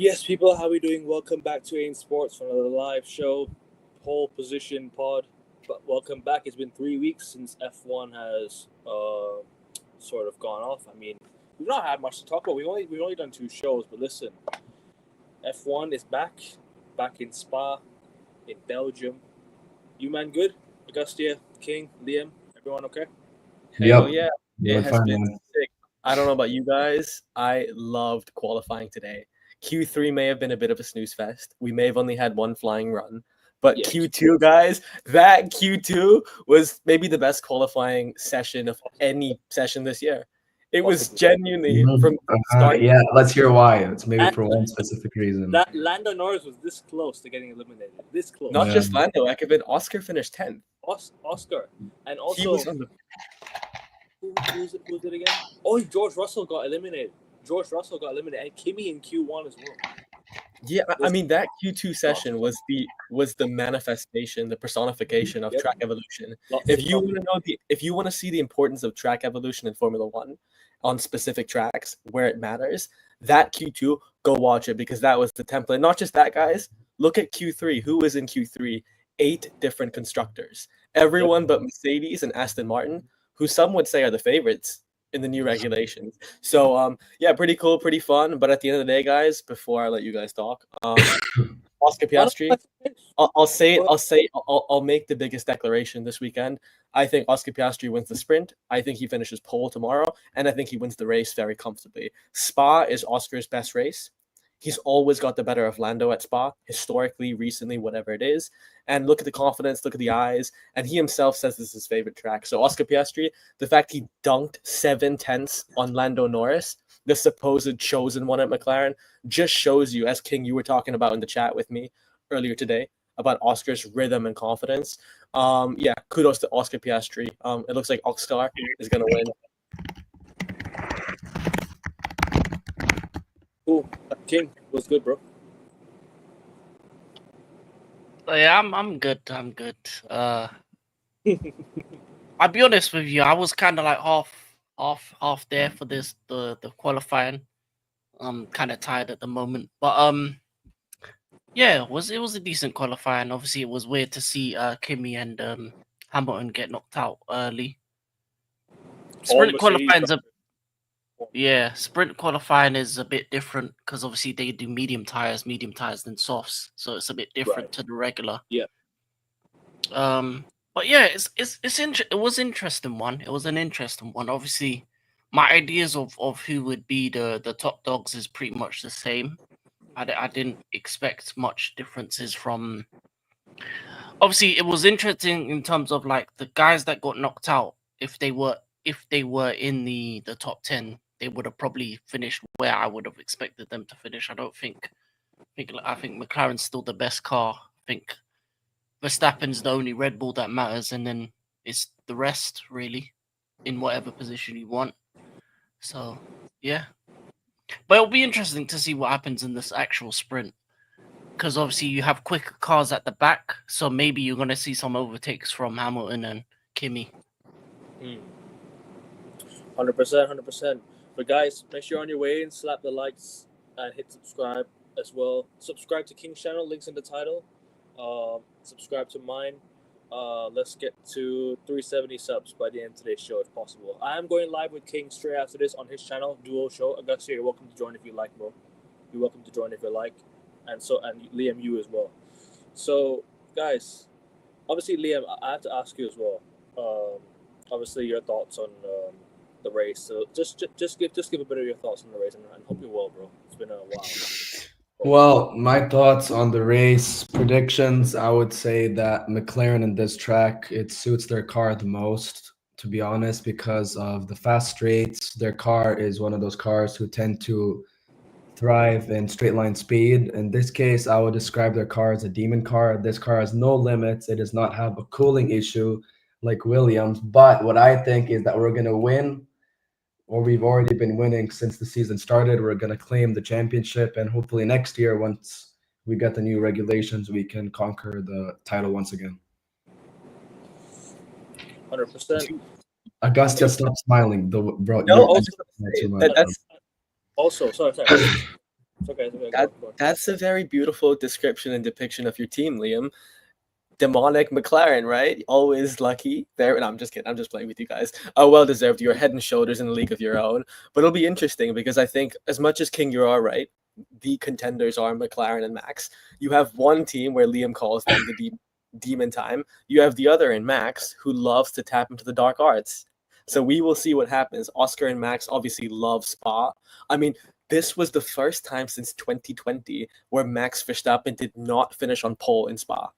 Yes, people, how are we doing? Welcome back to AIM Sports for another live show, pole position pod. But welcome back. It's been 3 weeks since F1 has sort of gone off. I mean, we've not had much to talk about. We've only done 2 shows, but listen, F1 is back in Spa, in Belgium. You man, good? Augustia, King, Liam, everyone okay? Hell Yep. yeah, it has fine, been man. sick. I don't know about you guys. I loved qualifying today. Q3 may have been a bit of a snooze fest. We may have only had one flying run. But Yeah. Q2, guys, that Q2 was maybe the best qualifying session of any session this year. It was genuinely from start. Yeah, let's hear why. It's maybe for one specific reason. That Lando Norris was this close to getting eliminated. This close. Not just Lando, Oscar finished 10th. Oscar. And He also, was on the who's it again? Oh, George Russell got eliminated. And Kimi in Q1 as well. Yeah, I mean that Q2 session was the manifestation, the personification of track evolution. If you want to see the importance of track evolution in Formula One on specific tracks where it matters, that Q2, go watch it because that was the template. Not just that, guys. Look at Q3. Who was in Q3? 8 different constructors. Everyone but Mercedes and Aston Martin, who some would say are the favorites in the new regulations. So yeah, pretty cool, pretty fun. But at the end of the day, guys, before I let you guys talk, Oscar Piastri, I'll make the biggest declaration this weekend. I think Oscar Piastri wins the sprint. I think he finishes pole tomorrow, and I think he wins the race very comfortably. Spa is Oscar's best race. He's always got the better of Lando at Spa, historically, recently, whatever it is. And look at the confidence, look at the eyes. And he himself says this is his favorite track. So Oscar Piastri, the fact he dunked 7/10 on Lando Norris, the supposed chosen one at McLaren, just shows you, as King, you were talking about in the chat with me earlier today, about Oscar's rhythm and confidence. Yeah, kudos to Oscar Piastri. It looks like Oscar is going to win. Cool. King, what's good, bro? Yeah, I'm good. I'll be honest with you. I was kind of like half there for the qualifying. I'm kind of tired at the moment, but yeah, it was a decent qualifying. Obviously, it was weird to see Kimi and Hamilton get knocked out early. Sprint qualifying is a bit different because obviously they do medium tires than softs, so it's a bit different to the regular. Yeah. But yeah, it was interesting one. It was an interesting one. Obviously, my ideas of who would be the top dogs is pretty much the same. I didn't expect much differences from. Obviously, it was interesting in terms of like the guys that got knocked out. If they were in the top 10, they would have probably finished where I would have expected them to finish. I think McLaren's still the best car. I think Verstappen's the only Red Bull that matters, and then it's the rest really in whatever position you want. So yeah, but it'll be interesting to see what happens in this actual sprint because obviously you have quicker cars at the back, so maybe you're going to see some overtakes from Hamilton and Kimi. 100%. But guys, make sure you're on your way and slap the likes and hit subscribe as well. Subscribe to King's channel, links in the title. Subscribe to mine. Let's get to 370 subs by the end of today's show if possible. I am going live with King straight after this on his channel, duo show. Augustia, you're welcome to join if you like, bro. You're welcome to join if you like. And Liam, you as well. So, guys, obviously, Liam, I have to ask you as well. Obviously, your thoughts on the race. So just give a bit of your thoughts on the race, and hope you're well, bro. It's been a while. Well, my thoughts on the race predictions, I would say that McLaren in this track, it suits their car the most, to be honest, because of the fast straights. Their car is one of those cars who tend to thrive in straight line speed. In this case, I would describe their car as a demon car. This car has no limits. It does not have a cooling issue like Williams. But what I think is that we're going to win, or we've already been winning since the season started. We're going to claim the championship, and hopefully next year, once we get the new regulations, we can conquer the title once again. 100%. Augustia, stop smiling, bro. No, also, sorry. It's okay. It's okay. Go on. That's a very beautiful description and depiction of your team, Liam. Demonic McLaren, right? Always lucky. There. No, I'm just kidding. I'm just playing with you guys. Well deserved. You're head and shoulders in a league of your own. But it'll be interesting because I think as much as King, you are right. The contenders are McLaren and Max. You have one team where Liam calls them the demon time. You have the other in Max, who loves to tap into the dark arts. So we will see what happens. Oscar and Max obviously love Spa. I mean, this was the first time since 2020 where Max Verstappen did not finish on pole in Spa.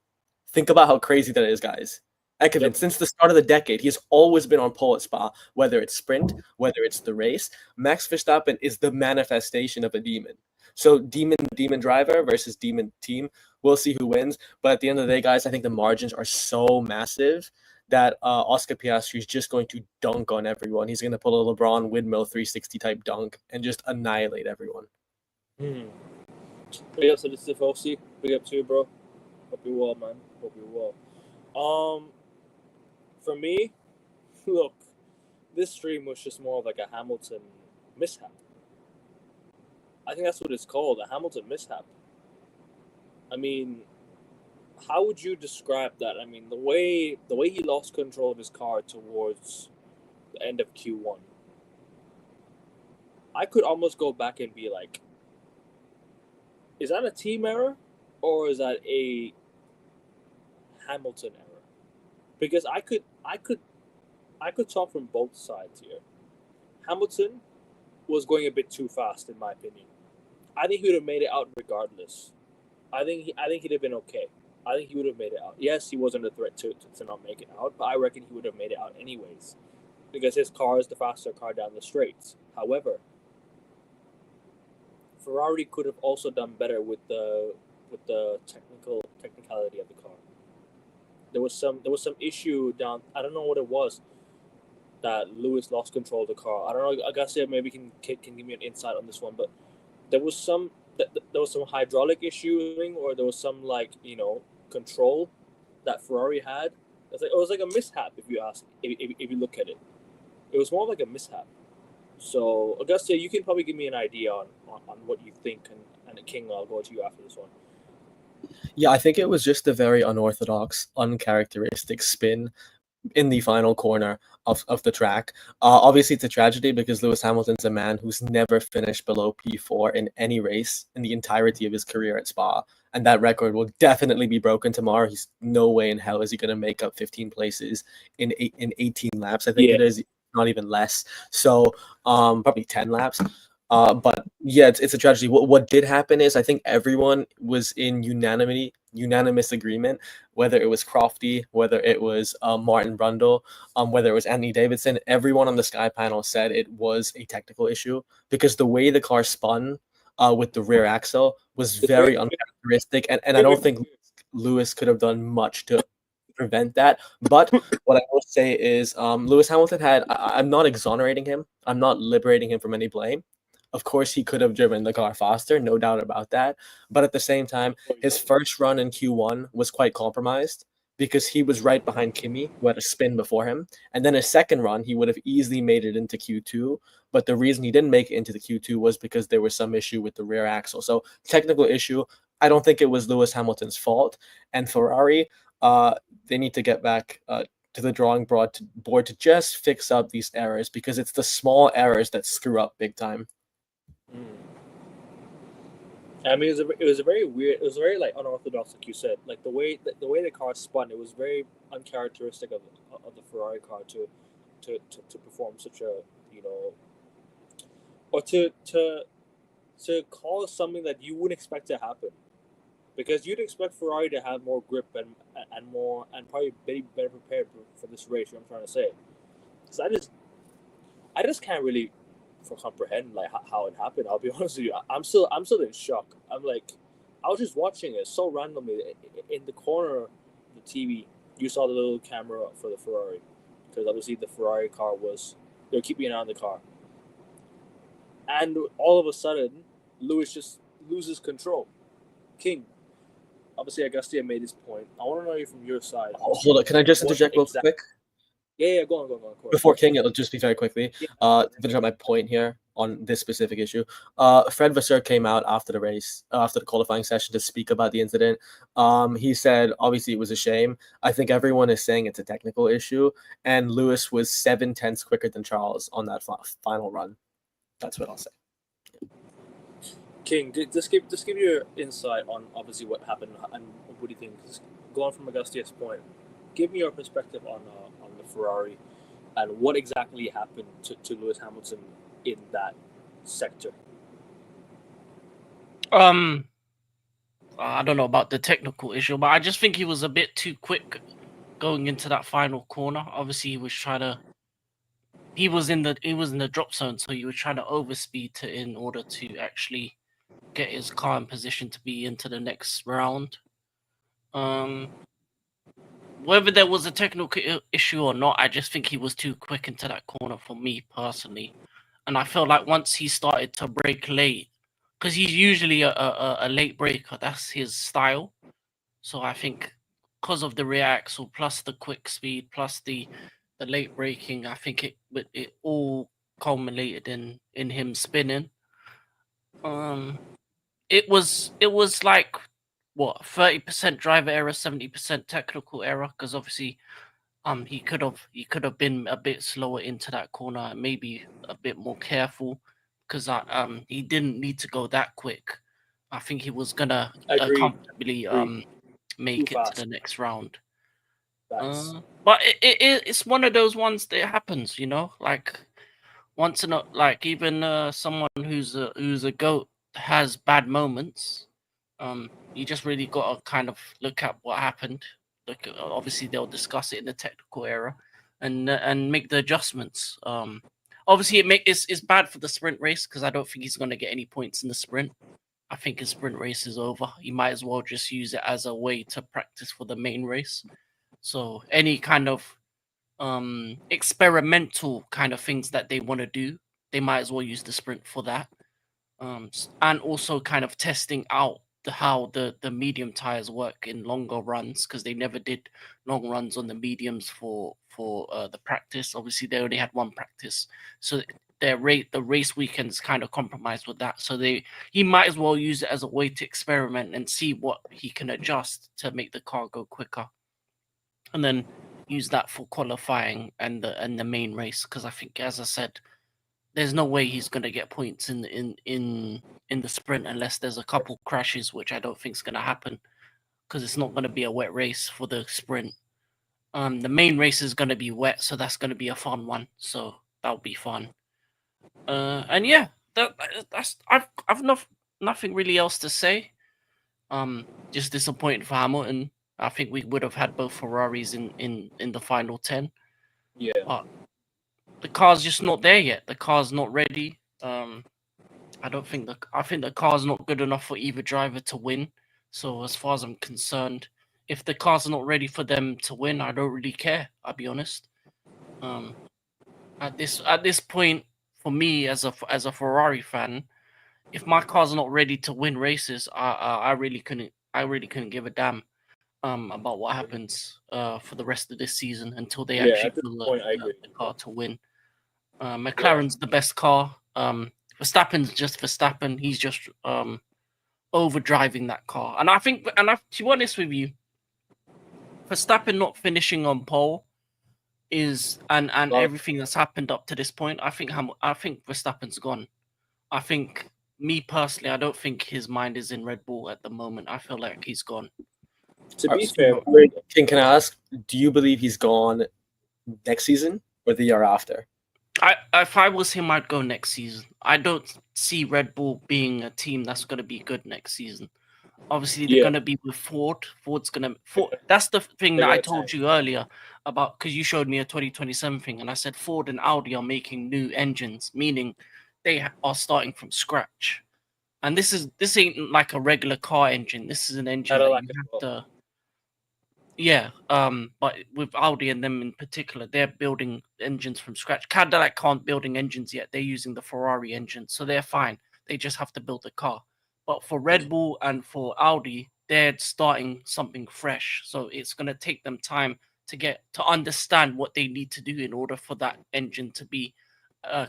Think about how crazy that is, guys. Ekevin, since the start of the decade, he's always been on pole at Spa, whether it's sprint, whether it's the race. Max Verstappen is the manifestation of a demon. So demon driver versus demon team. We'll see who wins. But at the end of the day, guys, I think the margins are so massive that Oscar Piastri is just going to dunk on everyone. He's going to pull a LeBron windmill 360 type dunk and just annihilate everyone. Big up to the Stiff OC. Big up to you, bro. Hope you're well, man. Hope you're well. For me, look, this stream was just more of like a Hamilton mishap. I think that's what it's called, a Hamilton mishap. I mean, how would you describe that? I mean, the way he lost control of his car towards the end of Q1, I could almost go back and be like, is that a team error or is that a Hamilton error? Because I could talk from both sides here. Hamilton was going a bit too fast, in my opinion. I think he would have made it out regardless. I think he'd have been okay. I think he would have made it out. Yes, he was under threat to not make it out, but I reckon he would have made it out anyways, because his car is the faster car down the straights. However, Ferrari could have also done better with the technicality of the car. There was some issue down. I don't know what it was that Lewis lost control of the car. I don't know. I guess maybe can give me an insight on this one, but there was some hydraulic issue, or there was some control that Ferrari had. It was like a mishap if you ask. If you look at it, it was more like a mishap. So Augusta, you can probably give me an idea on what you think, and King, I'll go to you after this one. Yeah, I think it was just a very unorthodox, uncharacteristic spin in the final corner of the track. Obviously, it's a tragedy because Lewis Hamilton's a man who's never finished below P4 in any race in the entirety of his career at Spa. And that record will definitely be broken tomorrow. He's no way in hell is he going to make up 15 places in 18 laps. I think it is, not even less. So probably 10 laps. But yeah, it's a tragedy. What did happen is I think everyone was in unanimous agreement, whether it was Crofty, whether it was Martin Brundle, whether it was Anthony Davidson. Everyone on the Sky panel said it was a technical issue because the way the car spun with the rear axle was very uncharacteristic, and I don't think Lewis could have done much to prevent that. But what I will say is Lewis Hamilton had, I'm not exonerating him, I'm not liberating him from any blame. Of course, he could have driven the car faster, no doubt about that. But at the same time, his first run in Q1 was quite compromised because he was right behind Kimi, who had a spin before him. And then his second run, he would have easily made it into Q2. But the reason he didn't make it into the Q2 was because there was some issue with the rear axle. So technical issue. I don't think it was Lewis Hamilton's fault. And Ferrari, they need to get back to the drawing board to just fix up these errors because it's the small errors that screw up big time. I mean, it was a very weird. It was very unorthodox, like you said. Like the way the car spun, it was very uncharacteristic of the Ferrari car to perform such a or to cause something that you wouldn't expect to happen, because you'd expect Ferrari to have more grip and more and probably be better prepared for this race. What I'm trying to say, so I just can't really comprehend how it happened. I'll be honest with you. I'm still in shock. I was just watching it so randomly in the corner of the TV. You saw the little camera for the Ferrari, because obviously the Ferrari car they were keeping an eye on the car, and all of a sudden Lewis just loses control. King, obviously Agustia made his point. I want to know you from your side. Hold on, can I just interject real quick? Yeah, go on, Corey. Before King, it'll just be very quickly. Yeah. To finish up my point here on this specific issue. Fred Vasseur came out after the race, after the qualifying session, to speak about the incident. He said, obviously, it was a shame. I think everyone is saying it's a technical issue, and Lewis was 7/10 quicker than Charles on that final run. That's what I'll say. King, just give your insight on obviously what happened and what do you think? Going from Augustia's point, give me your perspective on the Ferrari and what exactly happened to Lewis Hamilton in that sector. I don't know about the technical issue, but I just think he was a bit too quick going into that final corner. Obviously, he was trying to. He was in the drop zone, so he was trying to overspeed in order to actually get his car in position to be into the next round. Whether there was a technical issue or not, I just think he was too quick into that corner for me personally. And I felt like once he started to brake late, because he's usually a late braker, that's his style. So I think because of the rear axle plus the quick speed plus the late braking, I think it all culminated in him spinning. It was like what 30% driver error, 70% technical error, because obviously he could have been a bit slower into that corner, maybe a bit more careful, because he didn't need to go that quick. I think he was gonna comfortably make it to the next round. But it's one of those ones that happens, you know, like once in a even someone who's a GOAT has bad moments. You just really got to kind of look at what happened. Look, obviously they'll discuss it in the technical era, and make the adjustments. Obviously it's bad for the sprint race because I don't think he's going to get any points in the sprint. I think his sprint race is over. He might as well just use it as a way to practice for the main race. So any kind of experimental kind of things that they want to do, they might as well use the sprint for that. And also kind of testing out how the medium tires work in longer runs, because they never did long runs on the mediums for the practice. Obviously they only had one practice, so the race weekends kind of compromised with that. So he might as well use it as a way to experiment and see what he can adjust to make the car go quicker, and then use that for qualifying and the main race. Because I think, as I said, there's no way he's going to get points in the sprint unless there's a couple crashes, which I don't think is going to happen, because it's not going to be a wet race for the sprint. The main race is going to be wet, so that's going to be a fun one. So that'll be fun. And yeah, that's I've nothing really else to say. Just disappointed for Hamilton. I think we would have had both Ferraris in the final 10. Yeah. But the car's just not there yet. The car's not ready. I think the car's not good enough for either driver to win. So as far as I'm concerned, if the car's not ready for them to win, I don't really care. I'll be honest. At this point, for me as a Ferrari fan, if my car's not ready to win races, I really couldn't give a damn about what happens for the rest of this season until they actually build the car to win. McLaren's the best car. Verstappen's just Verstappen. He's just overdriving that car. And I think, to be honest with you, Verstappen not finishing on pole is and everything that's happened up to this point, I think Verstappen's gone. I think, me personally, I don't think his mind is in Red Bull at the moment. I feel like he's gone. To be fair, King, can I ask, do you believe he's gone next season or the year after? If I was him, I'd go next season. I don't see Red Bull being a team that's going to be good next season. Obviously, they're going to be with Ford. That's the thing that I told you earlier about, because you showed me a 2027 thing, and I said Ford and Audi are making new engines, meaning they are starting from scratch. And this ain't like a regular car engine. This is an engine that you have to. Yeah, but with Audi and them in particular, they're building engines from scratch. Cadillac aren't building engines yet. They're using the Ferrari engine, so they're fine. They just have to build the car. But for Red Bull and for Audi, they're starting something fresh. So it's going to take them time to understand what they need to do in order for that engine to be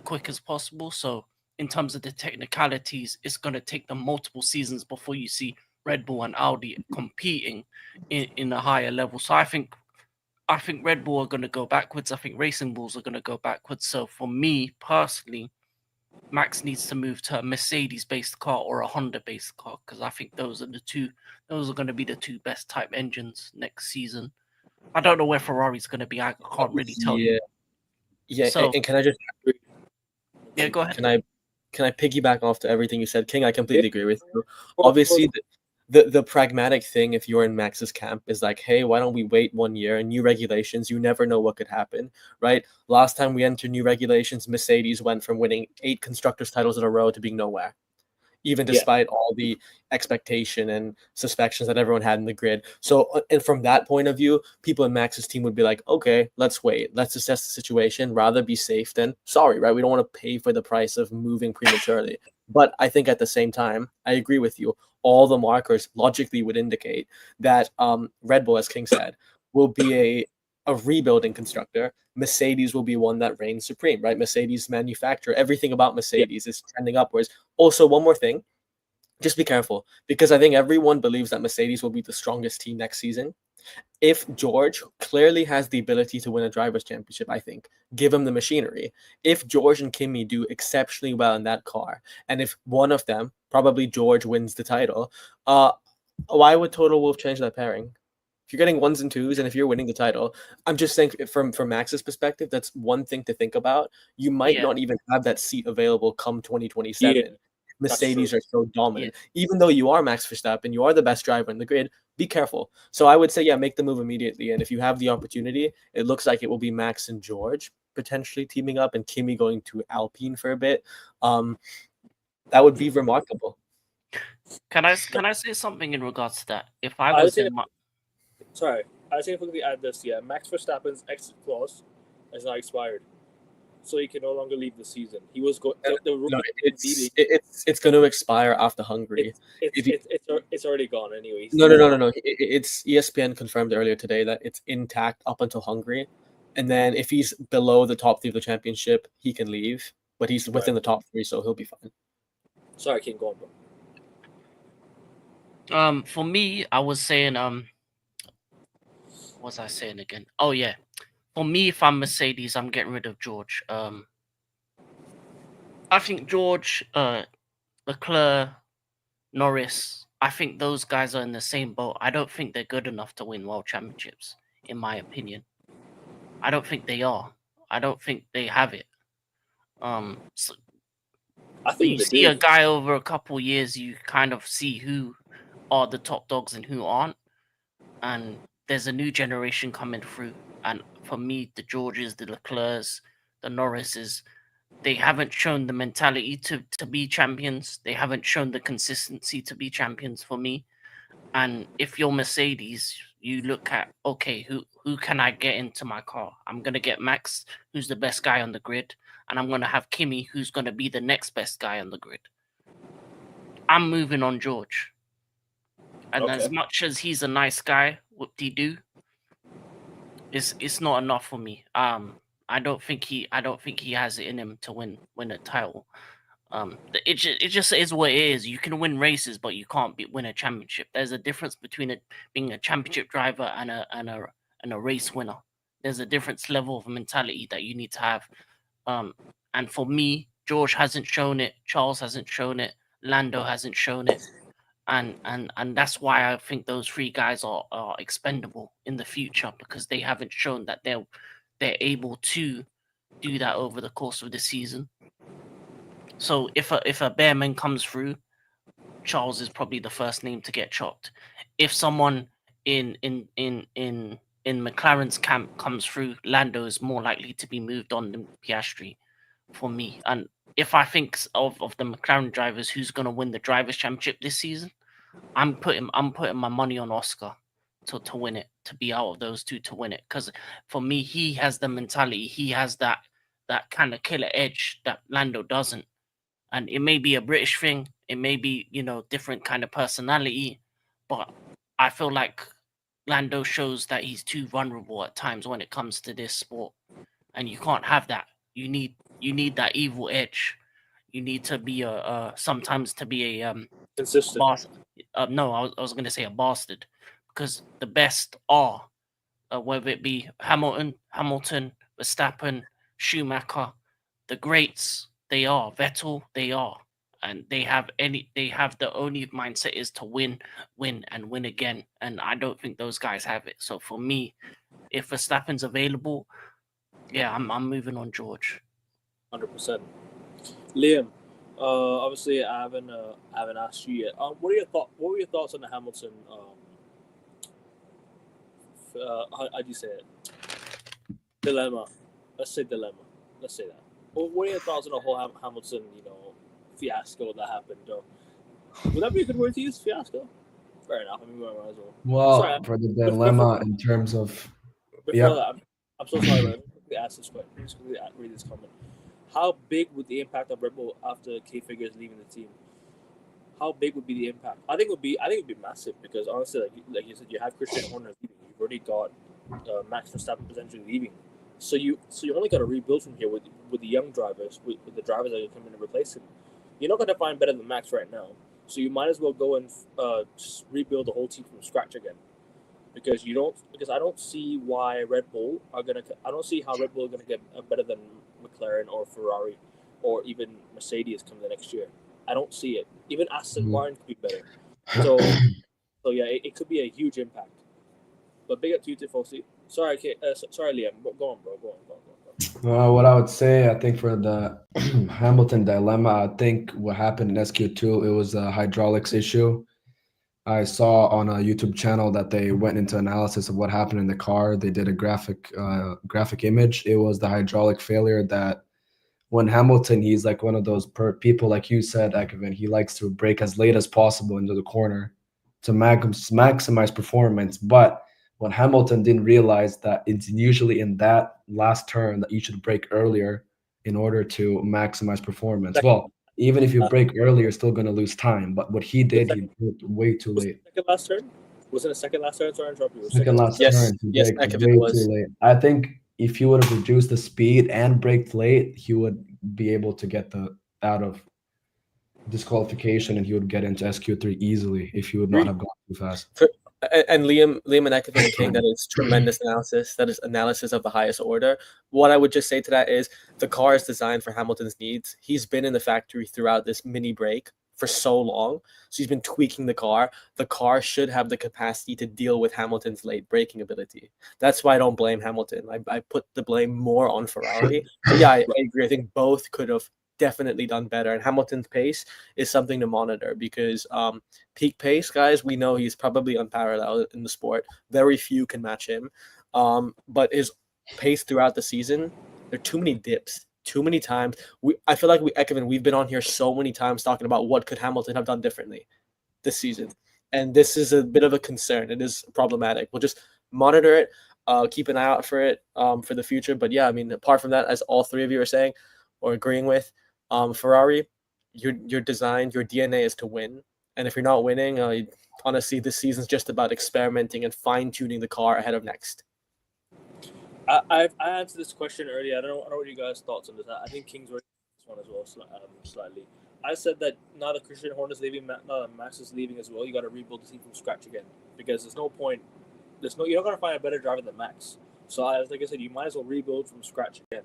quick as possible. So in terms of the technicalities, it's going to take them multiple seasons before you see Red Bull and Audi competing in a higher level. So I think Red Bull are going to go backwards. I think Racing Bulls are going to go backwards. So for me personally, Max needs to move to a Mercedes-based car or a Honda-based car, because I think those are going to be the two best type engines next season. I don't know where Ferrari's going to be. I can't really tell you. Yeah, So- and can I just Yeah, go ahead. can I piggyback off to everything you said, King? I completely agree with you. Well, Obviously, the pragmatic thing, if you're in Max's camp, is like, hey, why don't we wait 1 year and new regulations? You never know what could happen, right? Last time we entered new regulations, Mercedes went from winning 8 constructors titles in a row to being nowhere, even Yeah. despite all the expectation and suspections that everyone had in the grid. So, and from that point of view, people in Max's team would be like, okay, let's wait. Let's assess the situation. Rather be safe than sorry, right? We don't want to pay for the price of moving prematurely. But I think at the same time, I agree with you. All the markers logically would indicate that Red Bull, as King said, will be a rebuilding constructor. Mercedes will be one that reigns supreme, right? Mercedes manufacturer, everything about Mercedes is trending upwards. Also, one more thing, just be careful, because I think everyone believes that Mercedes will be the strongest team next season. If George clearly has the ability to win a drivers' championship, I think, give him the machinery. If George and Kimi do exceptionally well in that car, and if one of them, probably George, wins the title, why would Total Wolff change that pairing? If you're getting 1s and 2s, and if you're winning the title, I'm just saying from Max's perspective, that's one thing to think about. You might not even have that seat available come 2027. Yeah, Mercedes true. are so dominant. Even though you are Max Verstappen, you are the best driver in the grid, be careful. So I would say, yeah, make the move immediately. And if you have the opportunity, it looks like it will be Max and George potentially teaming up and Kimi going to Alpine for a bit. That would be remarkable. Can I say something in regards to that? If I I was think- in my, Sorry, I think if we could add this, yeah, Max Verstappen's exit clause has now expired, so he can no longer leave the season. He was going. No, it's going to expire after Hungary. It's already gone anyway. No. It's ESPN confirmed earlier today that it's intact up until Hungary, and then if he's below the top 3 of the championship, he can leave. But he's within the top 3, so he'll be fine. Sorry, King, go on, bro. For me, I was saying, what was I saying again? Oh yeah, for me, if I'm Mercedes, I'm getting rid of George. I think George, Leclerc, Norris, I think those guys are in the same boat. I don't think they're good enough to win world championships, in my opinion. I don't think they are. I don't think they have it. So I when think you they see do. a guy over a couple years, you kind of see who are the top dogs and who aren't. And there's a new generation coming through. And for me, the Georges, the Leclercs, the Norrises, they haven't shown the mentality to be champions. They haven't shown the consistency to be champions for me. And if you're Mercedes, you look at, okay, who can I get into my car? I'm gonna get Max, who's the best guy on the grid, and I'm gonna have Kimi, who's gonna be the next best guy on the grid. I'm moving on George. And as much as he's a nice guy, whoop-de-doo, it's not enough for me. I don't think he has it in him to win a title. It just is what it is. You can win races, but you can't win a championship. There's a difference between it being a championship driver and a race winner. There's a different level of mentality that you need to have. And for me, George hasn't shown it. Charles hasn't shown it. Lando hasn't shown it. And that's why I think those 3 guys are expendable in the future, because they haven't shown that they're able to do that over the course of the season. So if a Bearman comes through, Charles is probably the first name to get chopped. If someone in McLaren's camp comes through, Lando is more likely to be moved on than Piastri for me. And if I think of the McLaren drivers, who's going to win the drivers' championship this season, I'm putting my money on Oscar to win it, to be out of those 2 to win it. Because for me, he has the mentality, he has that kind of killer edge that Lando doesn't. And it may be a British thing, it may be, different kind of personality, but I feel like Lando shows that he's too vulnerable at times when it comes to this sport, and you can't have that. You need that evil edge. You need to be sometimes to be a Consistent. boss. No, I was going to say a bastard, because the best are whether it be Hamilton, Verstappen, Schumacher, the greats. They are Vettel. They are, and they have the only mindset is to win, and win again. And I don't think those guys have it. So for me, if Verstappen's available, yeah, I'm moving on George. 100%. Liam, obviously I haven't asked you yet. What were your thoughts on the Hamilton? How do you say it? Dilemma. Let's say dilemma. Let's say that. What are your thoughts on the whole Hamilton, fiasco that happened? Would that be a good word to use? Fiasco. Fair enough. I mean, we might as well. Well, Sorry, for the dilemma in terms of Before that, I'm so sorry, but let me quickly ask this question. Let me just quickly read this comment. How big would the impact of Red Bull after K Figure is leaving the team? How big would be the impact? I think it would be massive because honestly, like you said, you have Christian Horner leaving. You've already got Max Verstappen potentially leaving. So you only got to rebuild from here with the young drivers, with the drivers that are coming to replace him. You're not going to find better than Max right now. So you might as well go and just rebuild the whole team from scratch again. Because I don't see why Red Bull are gonna. I don't see how Red Bull are gonna get better than McLaren or Ferrari, or even Mercedes come the next year. I don't see it. Even Aston Martin could be better. So yeah, it could be a huge impact. But big up to you, Tifosi. Sorry, sorry, Liam. Go on, bro. Go on. what I would say, I think for the Hamilton dilemma, I think what happened in SQ2, it was a hydraulics issue. I saw on a YouTube channel that they went into analysis of what happened in the car. They did a graphic image. It was the hydraulic failure that when Hamilton, he's like one of those people, like you said, Ekevin, he likes to brake as late as possible into the corner to maximize performance. But what Hamilton didn't realize that it's usually in that last turn that you should brake earlier in order to maximize performance. Well, even if you brake early, you're still going to lose time. But what he did, he braked way too late. Second last turn? Was it a second last turn? Sorry, I interrupted you. Second last turn. Yes, way too late. I think if he would have reduced the speed and braked late, he would be able to get out of disqualification and he would get into SQ3 easily if he would not have gone too fast. And Liam and Ekevin King, that is tremendous analysis. That is analysis of the highest order. What I would just say to that is the car is designed for Hamilton's needs. He's been in the factory throughout this mini break for so long. So he's been tweaking the car. The car should have the capacity to deal with Hamilton's late braking ability. That's why I don't blame Hamilton. I put the blame more on Ferrari. Yeah, I agree. I think both could have definitely done better. And Hamilton's pace is something to monitor because peak pace, guys, we know he's probably unparalleled in the sport. Very few can match him. But his pace throughout the season, there are too many dips. Too many times. I feel like we've been on here so many times talking about what could Hamilton have done differently this season. And this is a bit of a concern. It is problematic. We'll just monitor it, keep an eye out for it for the future. But yeah, I mean, apart from that, as all three of you are saying or agreeing with, Ferrari, your design, your DNA is to win. And if you're not winning, honestly, this season's just about experimenting and fine-tuning the car ahead of next. I answered this question earlier. I don't know what you guys' thoughts on this. I think King's already this one as well, slightly. I said that now that Christian Horner's leaving, now that Max is leaving as well, you got to rebuild the team from scratch again because there's no point. You're not going to find a better driver than Max. So, like I said, you might as well rebuild from scratch again.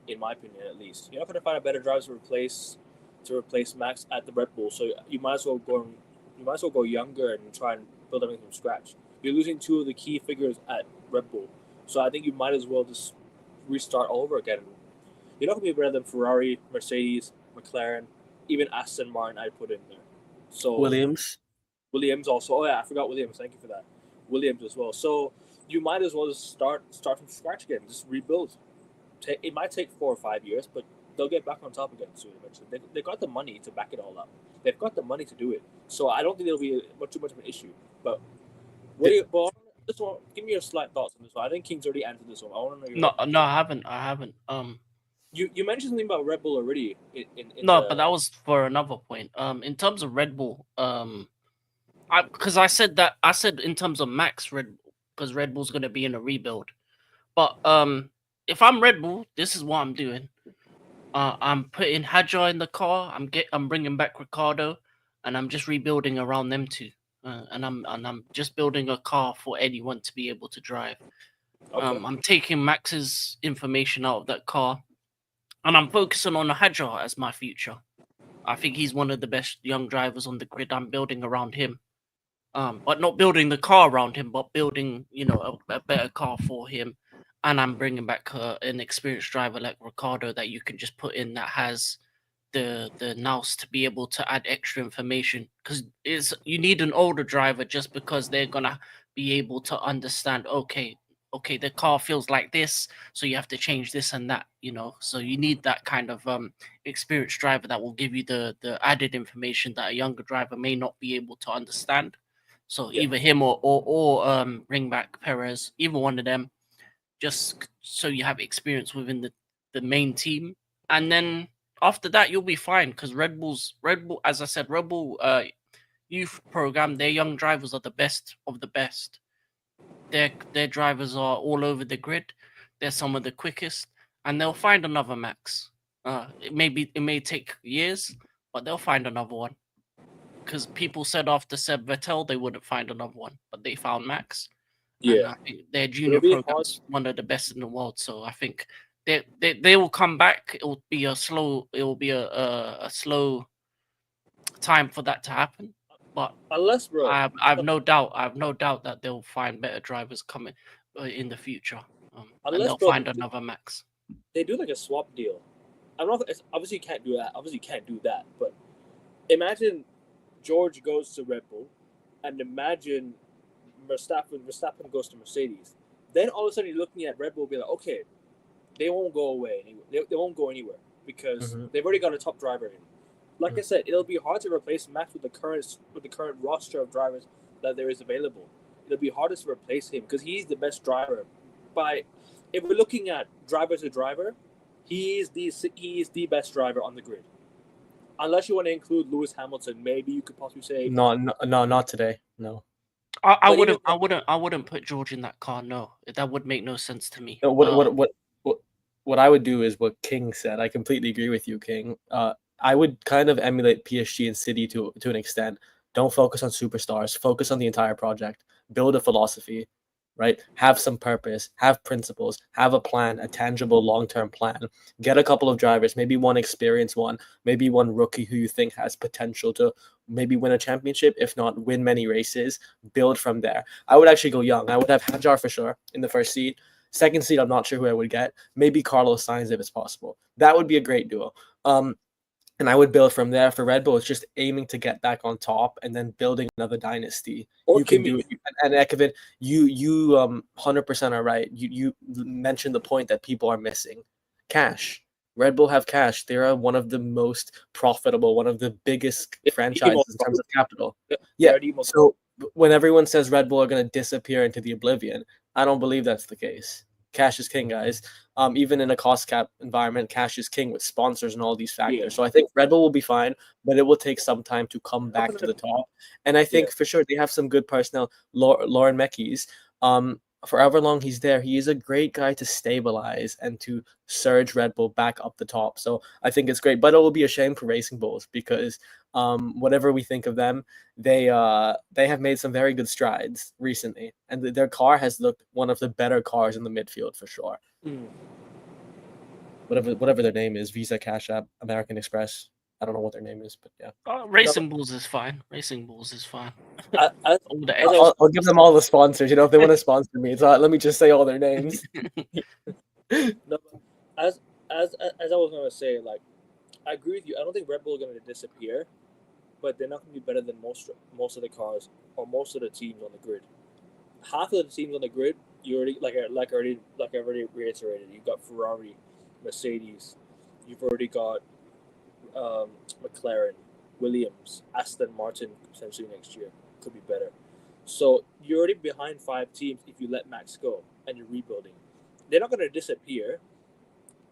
In my opinion, at least, you're not going to find a better driver to replace Max at the Red Bull. So you might as well go younger and try and build everything from scratch. You're losing two of the key figures at Red Bull. So I think you might as well just restart all over again. You're not going to be better than Ferrari, Mercedes, McLaren, even Aston Martin I put in there. So Williams also. Oh yeah, I forgot Williams. Thank you for that. Williams as well. So you might as well just start from scratch again. Just rebuild. It might take 4 or 5 years, but they'll get back on top again soon eventually. They got the money to back it all up. They've got the money to do it. So I don't think it'll be too much of an issue. But this one, give me your slight thoughts on this one. I think King's already answered this one. I want to know your No, I haven't. You mentioned something about Red Bull already. But that was for another point. In terms of Red Bull, Because I said in terms of Max because Red Bull's going to be in a rebuild. But if I'm Red Bull, this is what I'm doing. I'm putting Hadjar in the car. I'm bringing back Ricardo, and I'm just rebuilding around them two. And I'm just building a car for anyone to be able to drive. Okay. I'm taking Max's information out of that car, and I'm focusing on Hadjar as my future. I think he's one of the best young drivers on the grid. I'm building around him. But not building the car around him, but building, a better car for him. And I'm bringing back an experienced driver like Ricardo that you can just put in that has the nous to be able to add extra information. Because you need an older driver just because they're gonna be able to understand. Okay, the car feels like this, so you have to change this and that. So you need that kind of experienced driver that will give you the added information that a younger driver may not be able to understand. So Yeah. either him or bring back Perez, either one of them, just so you have experience within the main team, and then after that you'll be fine because Red Bull, as I said, Red Bull youth program, their young drivers are the best of the best. Their drivers are all over the grid. They're some of the quickest, and they'll find another Max. It may take years, but they'll find another one. Because people said after Seb Vettel they wouldn't find another one, but they found Max. And Yeah. I think their junior be program is one of the best in the world. So I think they will come back. It will be a slow time for that to happen. But Unless, bro, I've no doubt that they'll find better drivers coming in the future. And Unless, they'll bro, find another Max. they do like a swap deal. I'm not. Obviously, you can't do that. Obviously, you can't do that. But imagine George goes to Red Bull, and imagine Verstappen goes to Mercedes. Then all of a sudden, you're looking at Red Bull, be like, okay, they won't go away. They won't go anywhere because they've already got a top driver in. Like I said, it'll be hard to replace Max with the current roster of drivers that there is available. It'll be hardest to replace him because he's the best driver. If we're looking at driver to driver, he is the best driver on the grid. Unless you want to include Lewis Hamilton, maybe you could possibly say No, not today. No. I wouldn't put George in that car. No, that would make no sense to me. No, what I would do is what King said. I completely agree with you, King. I would kind of emulate PSG and City to an extent. Don't focus on superstars. Focus on the entire project. Build a philosophy, right? Have some purpose. Have principles. Have a plan, a tangible long-term plan. Get a couple of drivers, maybe one experienced one, maybe one rookie who you think has potential to maybe win a championship, if not win many races. Build from there. I would actually go young. I would have Hadjar for sure in the first seat. Second seat, I'm not sure who I would get. Maybe Carlos Sainz if it's possible. That would be a great duo. And I would build from there. For Red Bull, it's just aiming to get back on top and then building another dynasty. Or you can do it. And Ekevin, you 100% are right. You mentioned the point that people are missing. Cash. Red Bull have cash. They are one of the most profitable, one of the biggest franchises in terms of capital. Yeah. So when everyone says Red Bull are going to disappear into the oblivion, I don't believe that's the case. Cash is king, guys. Even in a cost cap environment, cash is king with sponsors and all these factors. Yeah. So I think Red Bull will be fine, but it will take some time to come back to the top. And I think for sure they have some good personnel. Lauren Mekis, for however long he's there, he is a great guy to stabilize and to surge Red Bull back up the top. So I think it's great, but it will be a shame for Racing Bulls because whatever we think of them, they have made some very good strides recently, and their car has looked one of the better cars in the midfield for sure. Whatever their name is, Visa, Cash App, American Express. I don't know what their name is, but yeah. Racing Bulls is fine. Racing Bulls is fine. I'll give them all the sponsors. If they want to sponsor me, let me just say all their names. No, as I was gonna say, like, I agree with you. I don't think Red Bull are gonna disappear, but they're not gonna be better than most of the cars or most of the teams on the grid. Half of the teams on the grid, you already like I already reiterated. You've got Ferrari, Mercedes. You've already got McLaren, Williams, Aston Martin potentially next year could be better. So you're already behind 5 teams if you let Max go and you're rebuilding. They're not going to disappear,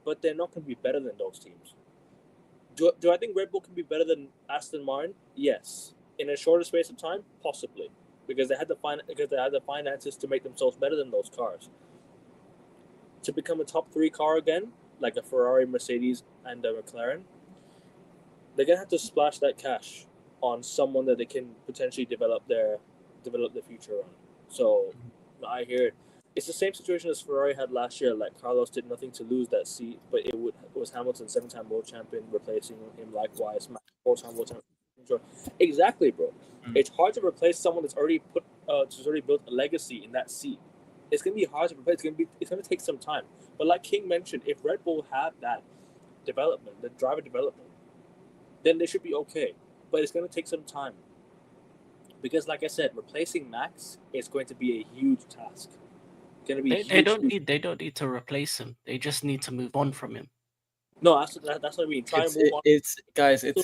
but they're not going to be better than those teams. Do I think Red Bull can be better than Aston Martin? Yes. in a shorter space of time, possibly, because they had the finances to make themselves better than those cars. To become a top 3 car again, like a Ferrari, Mercedes, and a McLaren, they're gonna have to splash that cash on someone that they can potentially develop their future on. So I hear it. It's the same situation as Ferrari had last year. Like Carlos did nothing to lose that seat, but it was Hamilton, 7-time world champion, replacing him likewise, 4-time world champion. Exactly, bro. It's hard to replace someone that's already built a legacy in that seat. It's gonna be hard to replace. It's gonna take some time. But like King mentioned, if Red Bull have that development, the driver development, then they should be okay. But it's gonna take some time. Because like I said, replacing Max is going to be a huge task. Gonna be they don't need to replace him. They just need to move on from him. No, that's what I mean. Try and move on. It's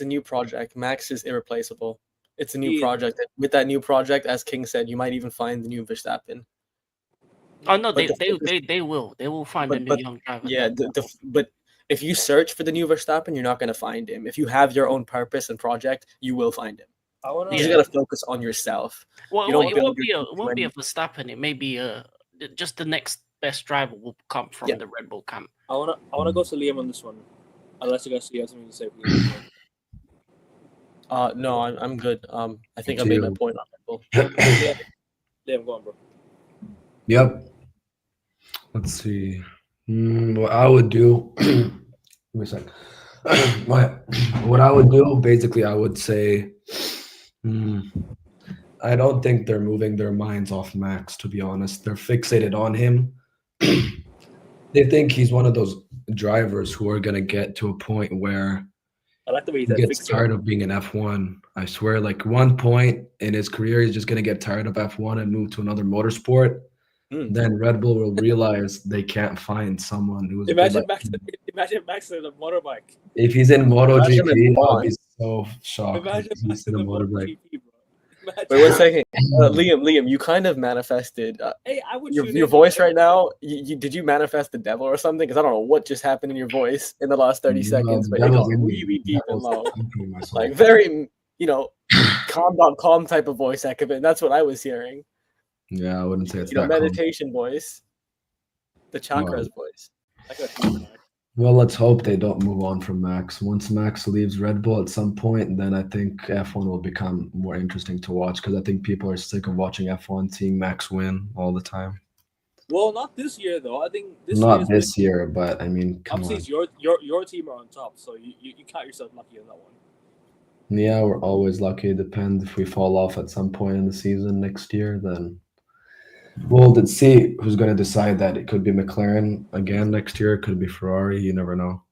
a new project. Max is irreplaceable. It's a new project. With that new project, as King said, you might even find the new Verstappen. Oh no, they will find a new young driver. Yeah, but if you search for the new Verstappen, you're not going to find him. If you have your own purpose and project, you will find him. You just got to focus on yourself. Well, it won't be a Verstappen. It may be just the next best driver will come from the Red Bull camp. I wanna go to Liam on this one, unless you guys have something to say. No, I'm good. I think I made my point on Red Bull. Liam, go on, bro. Yep. Let's see. What I would do. Give me a sec. What I would do, basically, I would say, I don't think they're moving their minds off Max, to be honest. They're fixated on him. They think he's one of those drivers who are going to get to a point where I like the way he gets tired of being an F1. I swear, like one point in his career, he's just going to get tired of F1 and move to another motorsport. Then Red Bull will realize they can't find someone who's imagine Max in a motorbike. If he's in MotoGP, I'll be so shocked. Imagine Max in a MotoGP, bro. Wait 1 second, Liam, you kind of manifested. Hey, I would your voice right now. Did you manifest the devil or something? Because I don't know what just happened in your voice in the last 30 seconds, but it got really deep and low, like very calm type of voice, Ekavin. That's what I was hearing. Yeah, I wouldn't say it's meditation voice, the chakras voice. Well, let's hope they don't move on from Max. Once Max leaves Red Bull at some point, then I think F1 will become more interesting to watch because I think people are sick of watching F1, seeing Max win all the time. Well, not this year though. I think this year, but I mean, come on. Your team are on top, so you count yourself lucky on that one. Yeah, we're always lucky. It depends if we fall off at some point in the season next year, then. Well, let's see who's going to decide that. It could be McLaren again next year. It could be Ferrari. You never know.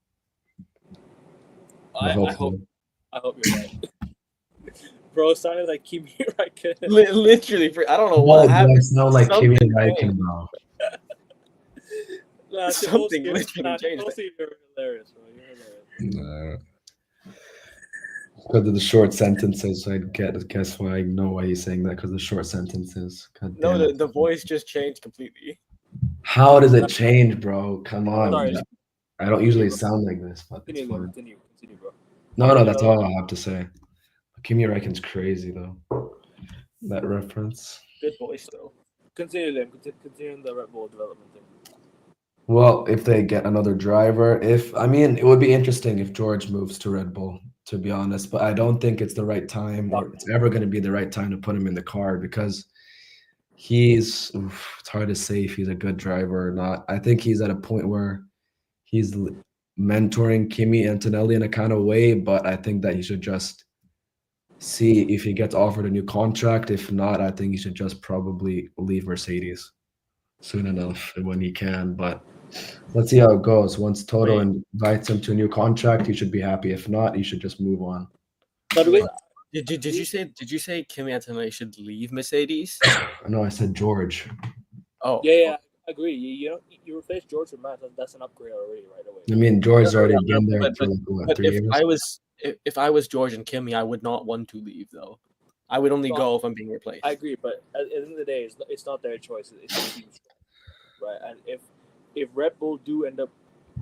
I hope you're right. Bro, sounded like Kimi Räikkönen. Literally, I don't know what happened. It's not like Kimi Räikkönen, bro. Something literally changed. You're hilarious, bro. You're hilarious. Because of the short sentences, I guess why I know why he's saying that, because the short sentences. No, the voice just changed completely. How does it change, bro? Come on. Sorry. I don't usually sound like this, but it's fine. Continue, bro. No, that's all I have to say. Kimi Räikkönen's crazy, though. That reference. Good voice, though. Continue the Red Bull development thing. Well, if they get another driver, it would be interesting if George moves to Red Bull, to be honest, but I don't think it's the right time or it's ever going to be the right time to put him in the car because it's hard to say if he's a good driver or not. I think he's at a point where he's mentoring Kimi Antonelli in a kind of way, but I think that he should just see if he gets offered a new contract. If not, I think he should just probably leave Mercedes soon enough when he can, but let's see how it goes. Once Toto invites him to a new contract, he should be happy. If not, he should just move on. By the way, did you say Kimi Antonelli should leave Mercedes? No, I said George. Oh, yeah, I agree. You replace George with Max. That's an upgrade already, right away. I mean, George's already been there for but 3 years. If I was George and Kimi, I would not want to leave though. I would only go if I'm being replaced. I agree, but at the end of the day, it's not their choice. It's the team's choice, right? And if Red Bull do end up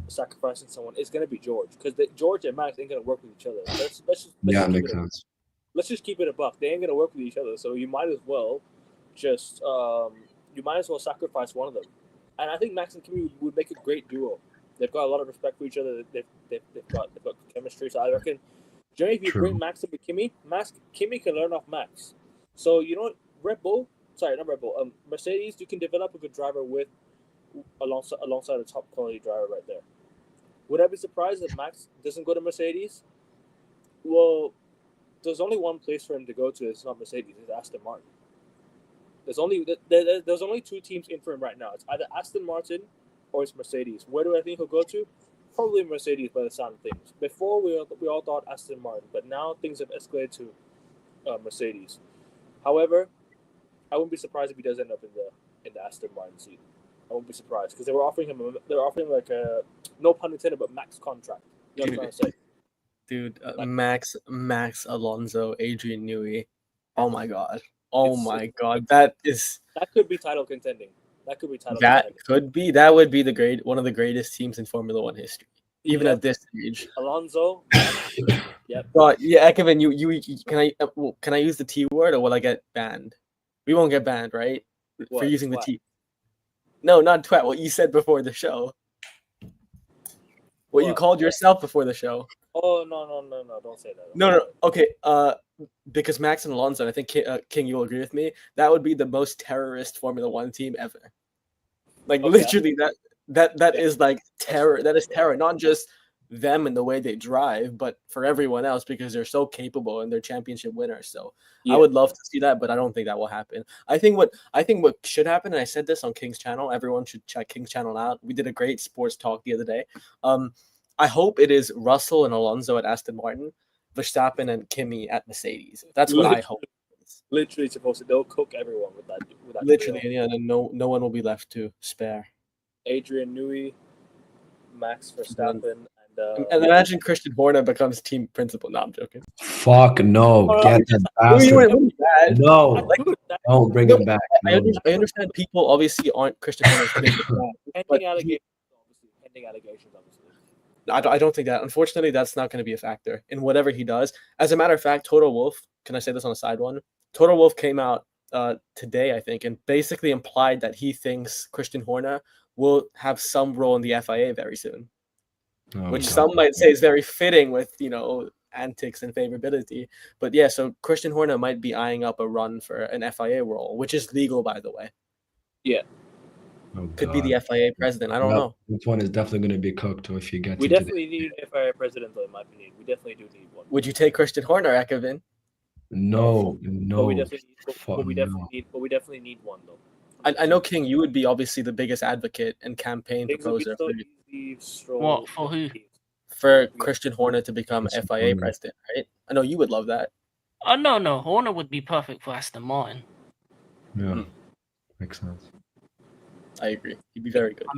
sacrificing someone, it's gonna be George because George and Max ain't gonna work with each other. Let's Yeah, makes sense. let's just keep it a buck. They ain't gonna work with each other, so you might as well just sacrifice one of them. And I think Max and Kimi would make a great duo. They've got a lot of respect for each other. They've got chemistry. So I reckon, Jeremy, if you True. bring Max up with Kimi can learn off Max. So you know what, Mercedes, you can develop a good driver with alongside a top quality driver right there. Would I be surprised if Max doesn't go to Mercedes? Well, there's only one place for him to go to. It's not Mercedes. It's Aston Martin. There's only two teams in for him right now. It's either Aston Martin or it's Mercedes. Where do I think he'll go to? Probably Mercedes by the sound of things. Before we all thought Aston Martin, but now things have escalated to Mercedes. However, I wouldn't be surprised if he does end up in the Aston Martin seat. I won't be surprised because they were offering like a, no pun intended, but max contract. You know what I'm trying to say? Dude, Max Alonso, Adrian Newey. Oh my god. Oh my god. That could be title contending. That could be title contending. That would be one of the greatest teams in Formula One history. Even at this stage. Alonso. Yep. But yeah, Kevin, you can I use the T word or will I get banned? We won't get banned, right? For using the T. No, not twat. What you said before the show. What you called yourself before the show. Oh no! Don't say that. No. Okay. Because Max and Alonso, I think King, you'll agree with me. That would be the most terrorist Formula One team ever. Like literally, that is like terror. That is terror. Not just them and the way they drive, but for everyone else because they're so capable and they're championship winners. So I would love to see that, but I don't think that will happen. I think what should happen, and I said this on King's channel. Everyone should check King's channel out. We did a great sports talk the other day. I hope it is Russell and Alonso at Aston Martin, Verstappen and Kimi at Mercedes. That's what I hope. Literally supposed to. They'll cook everyone with that. Literally, and no one will be left to spare. Adrian Newey, Max Verstappen, and imagine Christian Horner becomes team principal. No, I'm joking. Fuck no! Get that bastard. No, don't bring him back. I understand people obviously aren't Christian Horner's pending allegations, obviously. I don't think that. Unfortunately, that's not going to be a factor in whatever he does. As a matter of fact, Toto Wolff, can I say this on a side one? Toto Wolff came out today, I think, and basically implied that he thinks Christian Horner will have some role in the FIA very soon, which some might say is very fitting with, antics and favorability. But yeah, so Christian Horner might be eyeing up a run for an FIA role, which is legal, by the way. Yeah. Could be the FIA president. I don't know. Which one is definitely going to be cooked if you get. We definitely need an FIA president, though. In my opinion, we definitely do need one. Would you take Christian Horner, Ekevin? No. But we definitely need one, though. I know, King, you would be obviously the biggest advocate and campaign proposer for who? For Christian Horner to become FIA president, right? I know you would love that. No. Horner would be perfect for Aston Martin. Yeah, makes sense. I agree. He'd be very good.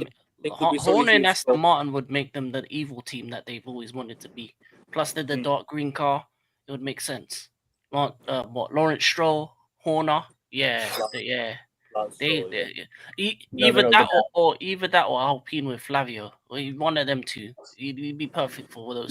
Horner and Aston Martin would make them the evil team that they've always wanted to be. Plus, they're the dark green car. It would make sense. Lawrence Stroll, Horner, yeah. Either that or Alpine with Flavio. Or one of them two. He'd be perfect for those.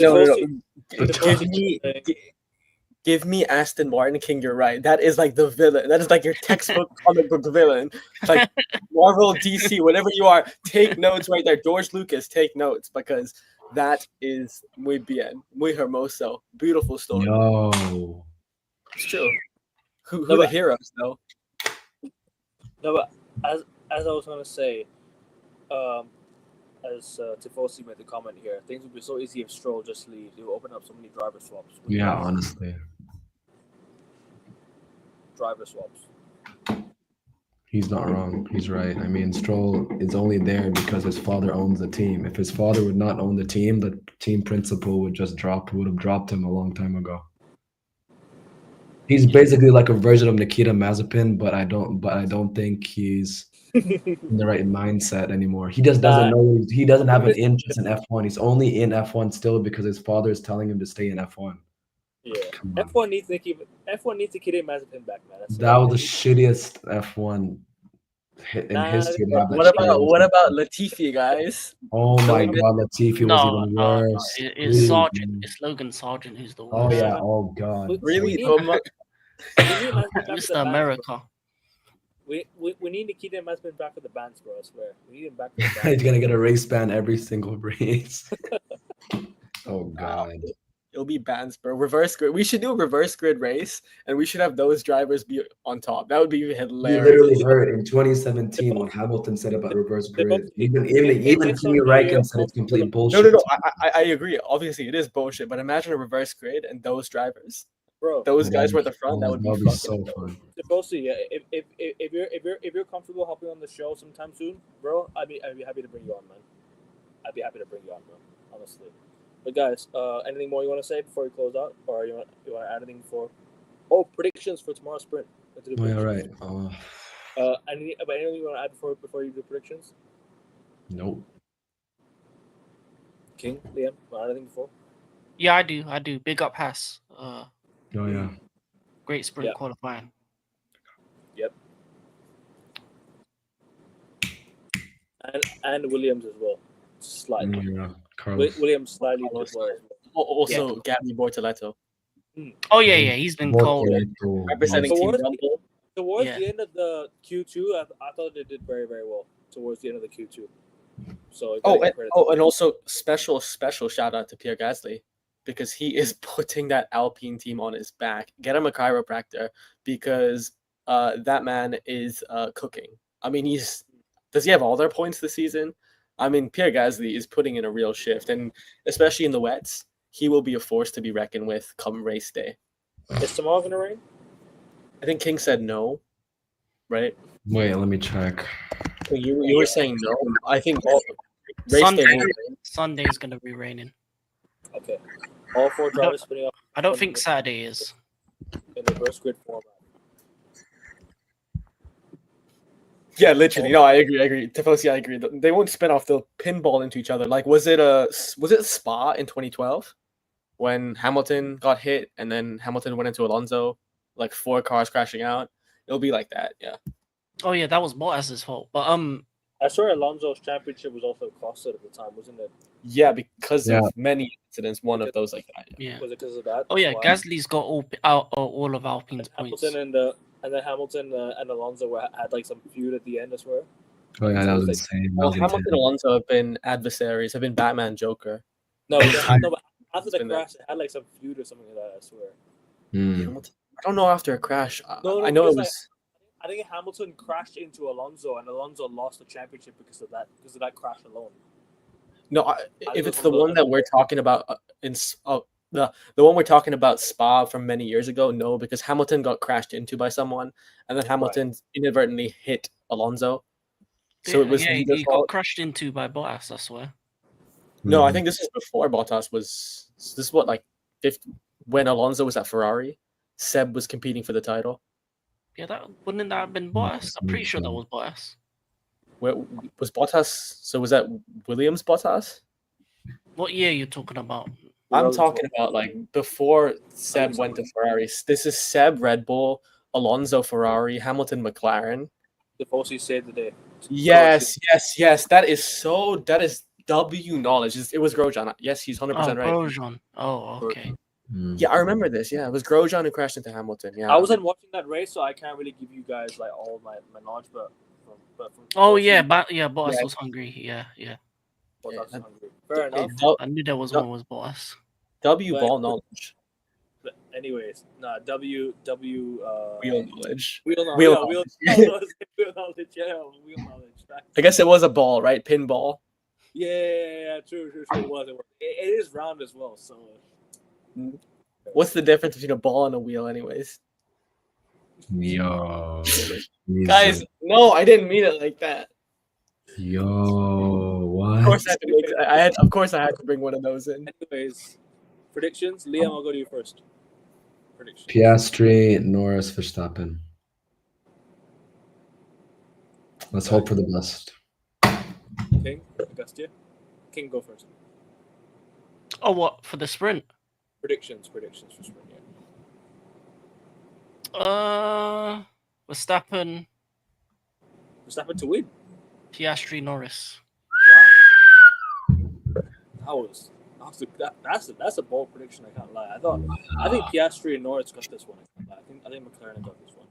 Give me Aston Martin, King. You're right. That is like the villain. That is like your textbook comic book villain. Like Marvel, DC, whatever you are, take notes right there. George Lucas, take notes because that is muy bien, muy hermoso. Beautiful story. No, it's true. Who the heroes though? No, but as I was gonna say, as Tifosi made the comment here, things would be so easy if Stroll just leaves. It would open up so many driver swaps. Yeah, honestly. Driver swaps. He's not wrong. He's right. I mean, Stroll is only there because his father owns the team. If his father would not own the team principal would have dropped him a long time ago. He's basically like a version of Nikita Mazepin, but I don't think he's in the right mindset anymore. He just doesn't know. He doesn't have an interest in F1. He's only in F1 still because his father is telling him to stay in F1. Yeah, F1 needs Nikita Mazepin back, man. That was the shittiest F1 in Nah, history. What about Latifi, guys? Oh my Don't God, Latifi was No, even no, no. worse. It's Please, Sargent. man. It's Logan Sargent who's the Oh worst. yeah. Oh God. We Really? need, Oh, my- we need Masman back with the Mr. bands, America. bro. We need to keep that Masman back with the bands, bro. I swear. We need him back with the He's bands. gonna get a race ban every single race. Oh God. It'll be bans, bro. Reverse grid. We should do a reverse grid race, and we should have those drivers be on top. That would be We hilarious. literally heard in 2017 when Hamilton said about reverse They both- grid. Even it's Kimi on Räikkönen video, said it's on complete film. bullshit. No. I agree. Obviously, it is bullshit. But imagine a reverse grid and those drivers, Bro. those guys were at the front. That Oh, would be that'd fucking so dope. fun. Supposed to, yeah. If you're comfortable hopping on the show sometime soon, bro, I'd be happy to bring you on, man. I'd be happy to bring you on, bro. Honestly. But guys, anything more you want to say before we close out, or you want to add anything before? Oh, predictions for tomorrow's sprint. Let's do Oh, yeah, predictions. right. Anything you want to add before you do predictions? Nope. King, Liam, want to add anything before? Yeah, I do. Big up Haas. Oh yeah. Great sprint Yeah. qualifying. Yep. And Williams as well, slightly. Yeah. Carlos. Williams slightly did Carlos. well. Also, Gabby Bortoletto Oh yeah, he's been cold. representing Team Towards- Rumble. Towards Yeah. the end of the Q2, I thought they did very, very well. Towards the end of the Q2. So And also special shout out to Pierre Gasly, because he is putting that Alpine team on his back. Get him a chiropractor, because that man is cooking. I mean, does he have all their points this season? I mean, Pierre Gasly is putting in a real shift, and especially in the wets, he will be a force to be reckoned with come race day. Is tomorrow gonna rain? I think King said no, right? Wait, let me check. You were saying no. I think race Sunday, day. Sunday's gonna be raining. Okay. All four drivers spinning up I don't think Saturday is. in the reverse grid format. Yeah, literally. No, I agree. Tifosi, I agree. They won't spin off. They'll pinball into each other. Like, was it Spa in 2012 when Hamilton got hit and then Hamilton went into Alonso, like 4 cars crashing out? It'll be like that. Yeah. Oh yeah, that was Bottas's fault. But I swear Alonso's championship was also costed at the time, wasn't it? Yeah, because Yeah. of many incidents. One of those like that. Yeah. yeah. Was it because of that? Oh yeah, Why? Gasly's got all of Alpine's points. Hamilton and then Hamilton and Alonso had like some feud at the end, I swear. Oh yeah, that was Like- insane. Well, Hamilton and Alonso have been adversaries. Have been Batman, Joker. No, but after the been that. crash, they had like some feud or something like that, I swear. Hamilton. I don't know after a crash. No, I know it because, was. I think Hamilton crashed into Alonso, and Alonso lost the championship because of that crash alone. No, if don't it's the know one that. that we're talking about the one we're talking about Spa from many years ago, no, because Hamilton got crashed into by someone, and then Hamilton inadvertently hit Alonso. So it was yeah, neither he got fault. crushed into by Bottas, I swear. No, I think this is before Bottas was. This is what, like when Alonso was at Ferrari, Seb was competing for the title. Yeah, wouldn't that have been Bottas? I'm pretty sure that was Bottas. Where was Bottas? So was that Williams Bottas? What year are you talking about? I'm Williams talking about like before Seb went to Ferrari. This is Seb Red Bull, Alonso Ferrari, Hamilton McLaren. The Fossey saved the day. Yes. That is W knowledge. It was Grosjean. Yes, he's 100% right. Grosjean. Oh, okay. Yeah, I remember this. Yeah, it was Grosjean who crashed into Hamilton. Yeah, I wasn't watching that race, so I can't really give you guys like all my knowledge, but from Oh Fossey, yeah, Bottas Yeah. was hungry. Yeah. Bottas Yeah, was hungry. Fair Hey, enough. I knew there was one was Bottas. W But- ball knowledge, But anyways, W wheel knowledge. wheel knowledge. Wheel Yeah, wheel knowledge. Wheel knowledge. Yeah, wheel knowledge. I guess it was a ball, right? Pinball. Yeah, true. It was. It is round as well. So What's the difference between a ball and a wheel, anyways? Yo, Guys, no, I didn't mean it like that. Yo, what? Of course, I had to bring one of those in. anyways, predictions. Liam, I'll go to you first. Predictions. Piastri, Norris, Verstappen. Let's hope for the best. King, Augustia. King, go first. Oh, what for the sprint? Predictions for sprint. Yeah. Verstappen. Verstappen to win. Piastri, Norris. That's a bold prediction. I can't lie. I think Piastri and Norris got this one. I think McLaren got this one.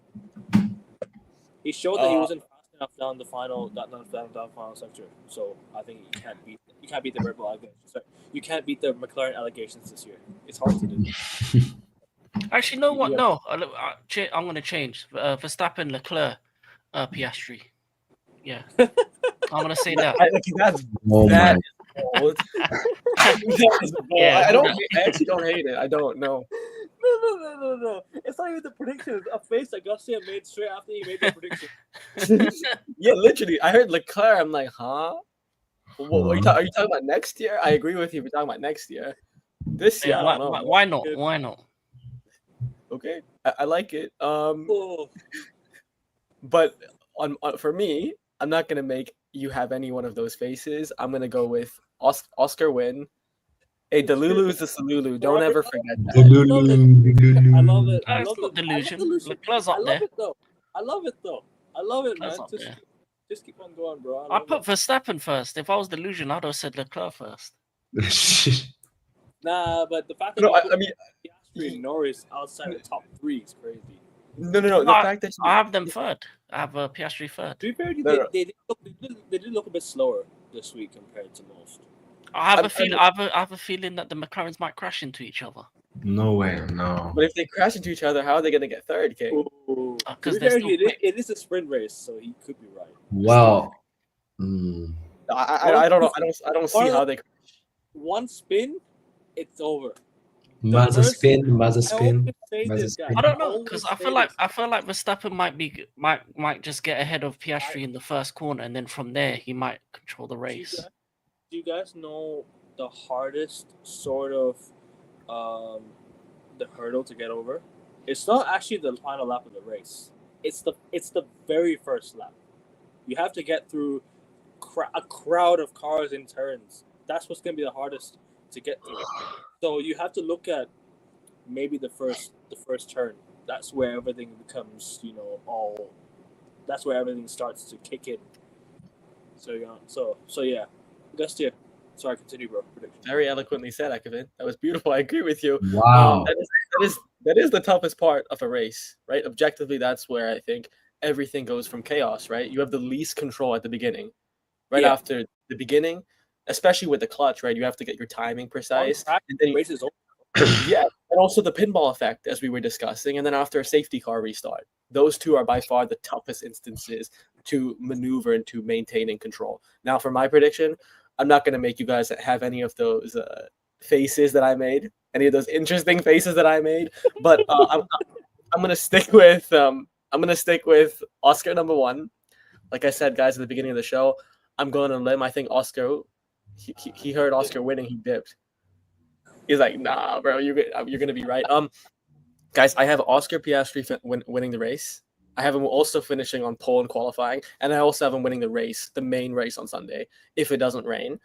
He showed that he wasn't fast enough down the final sector. So I think you can't beat the Red Bull allegations. You can't beat the McLaren allegations this year. It's hard to do. Actually, no what? No, I'm going to change. Verstappen, Leclerc, Piastri. Yeah, I'm going to say that. That's Oh that my. is bold. That is bold. Yeah. I actually don't hate it. I don't know. No. It's not even the predictions. A face that Garcia made straight after he made the prediction. Yeah, literally. I heard Leclerc. I'm like, huh? What, are you talking about next year? I agree with you. We're talking about next year. This year, Yeah, I don't know. why not? Why not? Okay, I like it. Oh. But for me, I'm not gonna make you have any one of those faces. I'm gonna go with Oscar win. Hey, Delulu is the Salulu. Don't ever forget that. I love it. I It's love not it. delusion. I love delusion. Leclerc's I up love there. it though. I love it, man. Leclerc's up there. Just keep on going, bro. I put Verstappen first. If I was delusion, I'd have said Leclerc first. Nah, but the fact that No, you put I mean, Piastri and Norris outside the top 3 is crazy. no. The fact that I have them third. I have Piastri third. To be fair, No. they did look a bit slower this week compared to most. I have a feeling that the McLarens might crash into each other. No way, no. But if they crash into each other, how are they gonna get third, King? To be fair, it is a sprint race, so he could be right. Well, I don't know. I don't see how they. One spin, it's over. Mazza spin. I always say Mazza this, guys. spin. I don't know always because I say feel like this. Verstappen might just get ahead of Piastri in the first corner, and then from there he might control the race. Do you guys know the hardest sort of the hurdle to get over? It's not actually the final lap of the race. It's the very first lap. You have to get through a crowd of cars in turns. That's what's gonna be the hardest to get through. So you have to look at maybe the first turn. That's where everything becomes, that's where everything starts to kick in. So yeah. Gustia. Sorry, continue, bro. Prediction. Very eloquently said, Akavin. That was beautiful. I agree with you. Wow. That is the toughest part of a race, right? Objectively, that's where I think everything goes from chaos, right? You have the least control at the beginning. Right after the beginning, especially with the clutch, right? You have to get your timing precise. And then race is over. Yeah, and also the pinball effect, as we were discussing, and then after a safety car restart. Those two are by far the toughest instances to maneuver and to maintain and control. Now, for my prediction, I'm not going to make you guys have any of those faces that I made, any of those interesting faces that I made, but I'm going to stick with Oscar number 1. Like I said, guys, at the beginning of the show, I'm going on a limb. I think Oscar, he heard Oscar winning, he dipped. He's like, nah, bro, you're gonna be right. Guys, I have Oscar Piastri winning the race. I have him also finishing on pole and qualifying, and I also have him winning the main race on Sunday if it doesn't rain.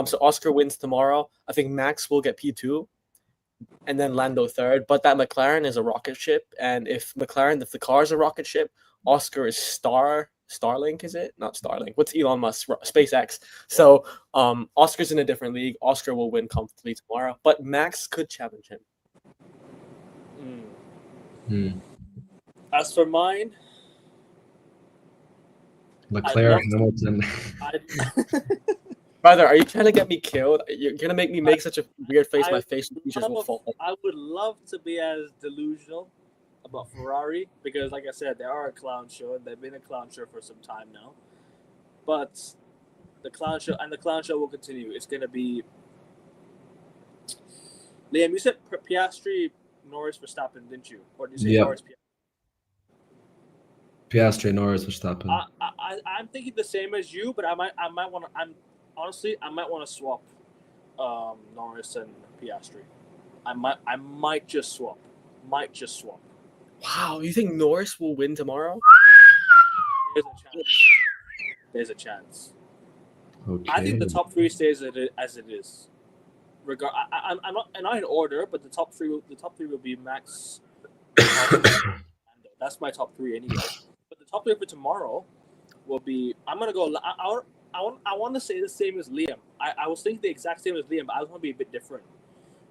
So Oscar wins tomorrow. I think Max will get P2, and then Lando third. But that McLaren is a rocket ship, and if the car is a rocket ship, Oscar is Starlink, is it? Not Starlink. What's Elon Musk? SpaceX. So Oscar's in a different league. Oscar will win comfortably tomorrow, but Max could challenge him. As for mine, Leclerc, Hamilton. Brother, are you trying to get me killed? You're gonna make me make such a weird face. My facial features will fall. I would love to be as delusional about Ferrari because, like I said, they are a clown show and they've been a clown show for some time now. But the clown show will continue. It's gonna be Liam. You said Piastri, Norris, Verstappen, didn't you? Or did you say Norris? Piastri, Norris, Verstappen. I'm thinking the same as you, but I might want to. I might want to swap Norris and Piastri. I might just swap. Wow, you think Norris will win tomorrow? There's a chance. Okay. I think the top 3 stays as it is. I'm not in order, but the top three will be Max. That's my top 3 anyway. But the top 3 for tomorrow, will be. I'm gonna go. I want to say the same as Liam. I was thinking the exact same as Liam, but I want to be a bit different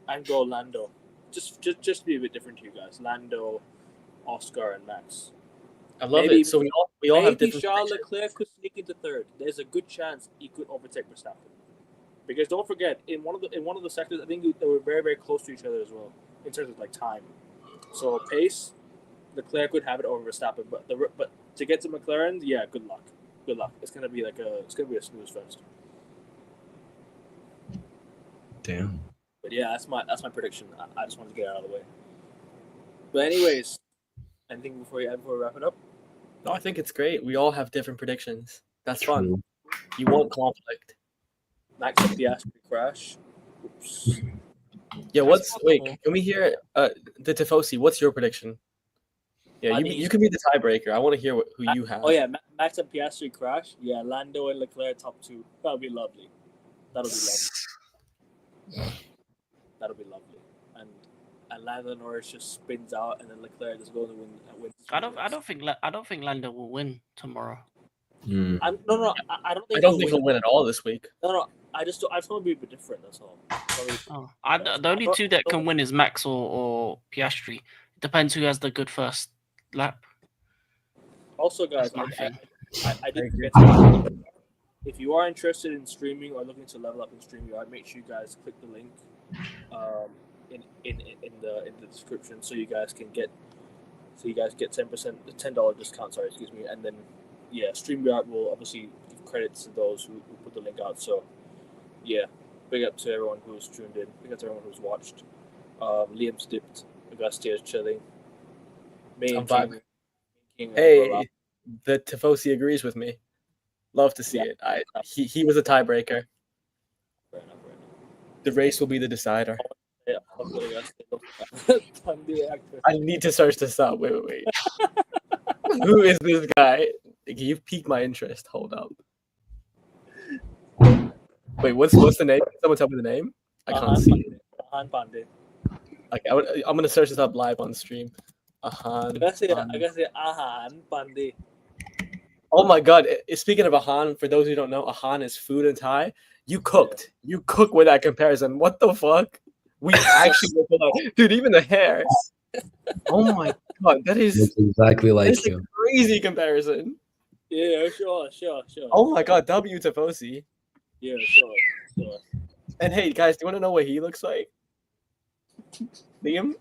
and go Lando. Just be a bit different to you guys. Lando, Oscar, and Max. I love it. So we all have different. Charles Leclerc could sneak into third. There's a good chance he could overtake Verstappen. Because don't forget, in one of the sectors, I think they were very, very close to each other as well in terms of like time. So pace, Leclerc could have it over Verstappen, but to get to McLaren, yeah, good luck. Good luck. It's gonna be a snooze fest. Damn. But yeah, that's my prediction. I just wanted to get it out of the way. But anyways, anything before we wrap it up? No, I think it's great. We all have different predictions. That's fun. True. You want conflict. Max up the Aston crash. Oops. Yeah, can we hear the Tifosi? What's your prediction? Yeah, you can be the tiebreaker. I want to hear who you have. Oh yeah, Max and Piastri crash. Yeah, Lando and Leclerc top 2. That'll be lovely. That'll be lovely. And Lando Norris just spins out, and then Leclerc just goes and wins. I don't think Lando will win tomorrow. I don't think. I don't think he'll win at all this week. No. I just want to be a bit different. That's all. The only two that can win is Max or Piastri. It depends who has the good first lap. Also, guys, That's my thing. I didn't forget to. If you are interested in streaming or looking to level up in StreamYard, make sure you guys click the link in the description so you guys get $10 discount. Sorry, excuse me. And then StreamYard will obviously give credits to those who put the link out. So yeah, big up to everyone who's tuned in. Big up to everyone who's watched. Liam's dipped. Augustia's chilling. I'm back. Hey, the Tifosi agrees with me. Love to see it. He was a tiebreaker. Fair enough. The race will be the decider. Yeah, I need to search this up. Wait. Who is this guy? You've piqued my interest. Hold up. Wait, what's the name? Someone tell me the name. I can't see it. Ahan Pandey. Okay, I'm gonna search this up live on stream. Ahan. I gotta say Ahan Pandey. Oh my god! Speaking of Ahan, for those who don't know, Ahan is food and Thai. You cooked. You cook with that comparison. What the fuck? We actually look alike. Dude, even the hair. Oh my god, that is Looks exactly like you. a crazy comparison. Yeah, sure. Oh my god, W Tifosi. Yeah, sure. And hey, guys, do you want to know what he looks like? Liam?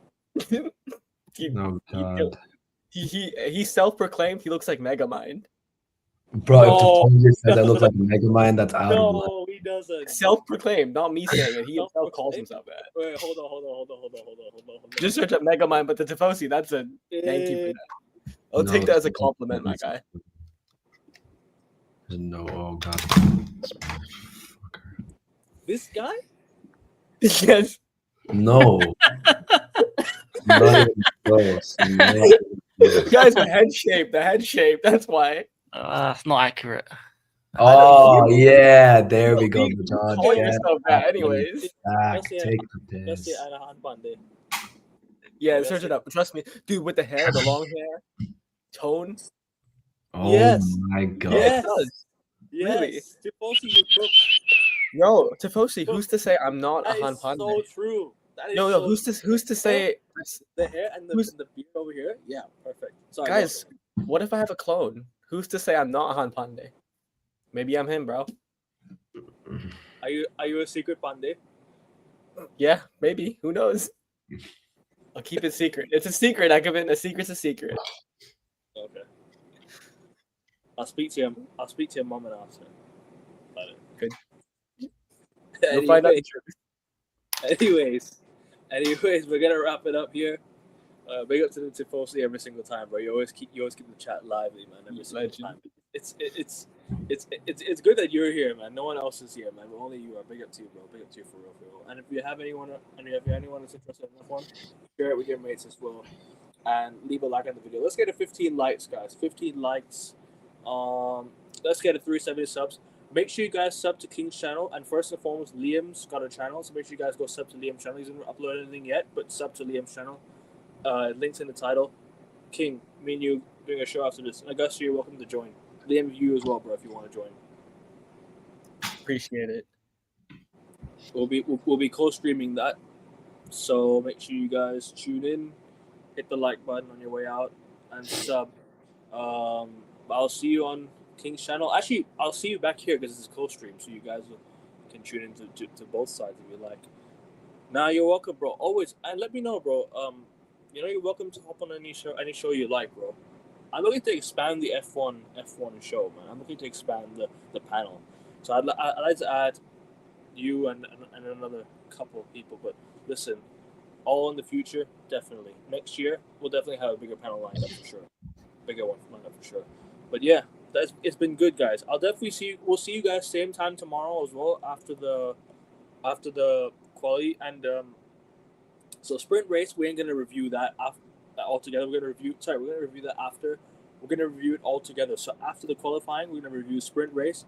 Oh god. He self-proclaimed he looks like Megamind. Bro, if No. the says I look like a Megamind, that's out of line. No, he doesn't. Self-proclaimed, not me saying it. He himself calls himself that. Wait, hold on. Just search up Megamind, but the Tifosi, that's a thank you for that. I'll take that as a compliment, my guy. No, oh god. This guy? Yes. No. Not even close. Not even close. Guys, the head shape, that's why. That's not accurate. Oh yeah, there we go. John. Call Get yourself that anyways. back. Let's Take the Let's say piss. Ahan Pandey. Yeah, search it up. Trust me. Dude, with the hair, the long hair, tone. Oh Yes. my god. Yes. Yes. Really? Tifosi, you cook. Yo, Tifosi, who's to say I'm not That Ahan is Pandey? so true. That is Yo, so who's to say the hair and the beard over here? Yeah, perfect. Sorry, guys, what if I have a clone? Who's to say I'm not Ahan Pandey? Maybe I'm him, bro. Are you a secret Pandey? Yeah, maybe. Who knows? I'll keep it secret. It's a secret, Ekavin. A secret's a secret. Okay. I'll speak to your mom and ask her. About it. Good. You'll find out the truth. Anyways, we're gonna wrap it up here. Big up to the Tifosi every single time, bro. You always keep the chat lively, man. Every single time. It's good that you're here, man. No one else is here, man. Only you are. Big up to you, bro. Big up to you for real. And if you have anyone that's interested in this one, share it with your mates as well, and leave a like on the video. Let's get to 15 likes, guys. 15 likes. Let's get to 370 subs. Make sure you guys sub to King's channel, and first and foremost, Liam's got a channel, so make sure you guys go sub to Liam's channel. He hasn't uploaded anything yet, but sub to Liam's channel. Links in the title. King, me and you doing a show after this. Augusta, you're welcome to join. DM you as well, bro, if you want to join. Appreciate it. We'll be co-streaming that, so make sure you guys tune in, hit the like button on your way out, and sub. I'll see you on King's channel. Actually, I'll see you back here because this is co-stream, so you guys can tune into to both sides if you like. Nah, you're welcome, bro. Always, and let me know, bro. You're welcome to hop on any show you like, bro. I'm looking to expand the F1 show, man. I'm looking to expand the panel. So I'd like to add you and another couple of people. But listen, all in the future, definitely. Next year, we'll definitely have a bigger panel lined up for sure. Bigger one lined up for sure. But yeah, it's been good, guys. I'll definitely see you. We'll see you guys same time tomorrow as well after the quality and so sprint race. We ain't gonna review that all together. We're gonna review that after. We're gonna review it all together. So after the qualifying, we're gonna review sprint race,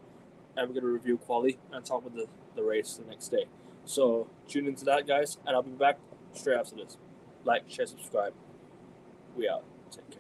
and we're gonna review quali and talk about the race the next day. So tune into that, guys, and I'll be back straight after this. Like, share, subscribe. We out. Take care.